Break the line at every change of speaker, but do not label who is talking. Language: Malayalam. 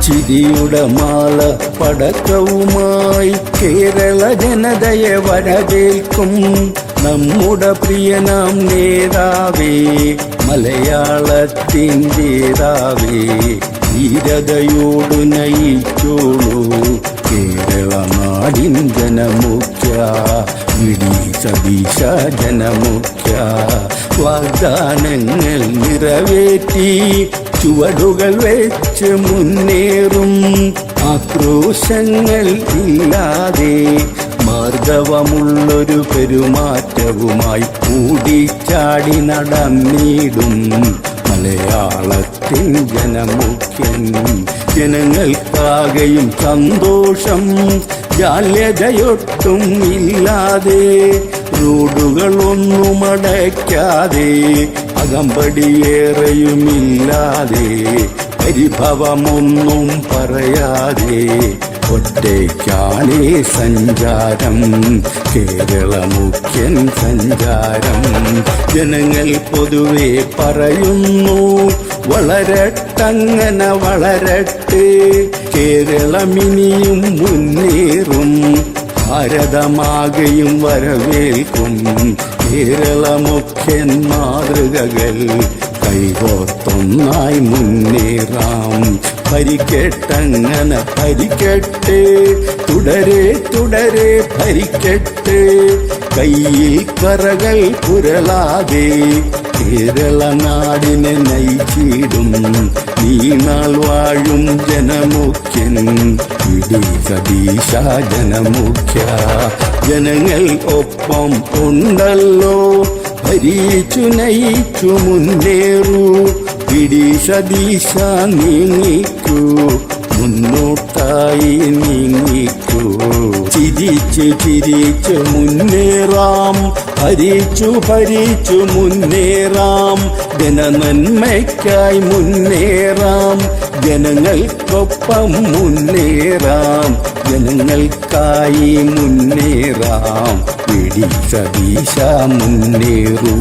ചിരിയുടെ മാല പടക്കവുമായി കേരള ജനതയെ വരവേൽക്കും നമ്മുടെ പ്രിയനാം നേതാവേ, മലയാളത്തിൻ്റെതാവേ, ധീരതയോടു നയിച്ചോളൂ കേരള നാടിൻ ജനമുഖ്യ, വിടി സതീശ ജനമുഖ്യ. വാഗ്ദാനങ്ങൾ നിറവേറ്റി ചുവടുകൾ വെച്ച് മുന്നേറും, ആക്രോശങ്ങൾ ഇല്ലാതെ മാർദ്ദവമുള്ളൊരു പെരുമാറ്റവുമായി കൂടിച്ചാടി നടന്നിടും മലയാളത്തിൻ ജനമുഖ്യൻ. ജനങ്ങൾക്കാകെയും സന്തോഷം, ജാല്യതയൊട്ടും ഇല്ലാതെ, റോഡുകളൊന്നും അടയ്ക്കാതെ, അകമ്പടിയേറെയുമില്ലാതെ, പരിഭവമൊന്നും പറയാതെ, ഒറ്റയ്ക്കാണേ സഞ്ചാരം, കേരള മുഖ്യൻ സഞ്ചാരം. ജനങ്ങൾ പൊതുവെ പറയുന്നു വളരട്ടങ്ങനെ വളരട്ടെ, കേരളമിനിയും മുന്നേറും, ഭാരതമാകെയും വരവേൽക്കും കേരള മുഖ്യൻ മാതൃകകൾ. കൈകോർത്തൊന്നായി മുന്നേറാം, ഭരിക്കട്ടങ്ങനെ ഭരിക്കട്ടെ, തുടരെ തുടരെ ഭരിക്കട്ടെ, കയ്യിൽ കറകൾ പുരളാതെ കേരള നാടിനെ നയിച്ചിടും നീണാൾ വാഴും ജനമുഖ്യൻ, വിടി സതീശ ജനമുഖ്യ. ജനങ്ങൾ ഒപ്പം ഉണ്ടല്ലോ, ഭരിച്ചു നയിച്ചു മുന്നേറൂ, വിടി സതീശ നീങ്ങിക്കൂ, മുന്നോട്ടായി നീങ്ങിക്കൂ. ചിരിച്ചു ചിരിച്ചു മുന്നേറാം, ഭരിച്ചു ഭരിച്ചു മുന്നേറാം, ജനനന്മയ്ക്കായി മുന്നേറാം, ജനങ്ങൾക്കൊപ്പം മുന്നേറാം, ജനങ്ങൾക്കായി മുന്നേറാം, വിടി സതീശ മുന്നേറൂ.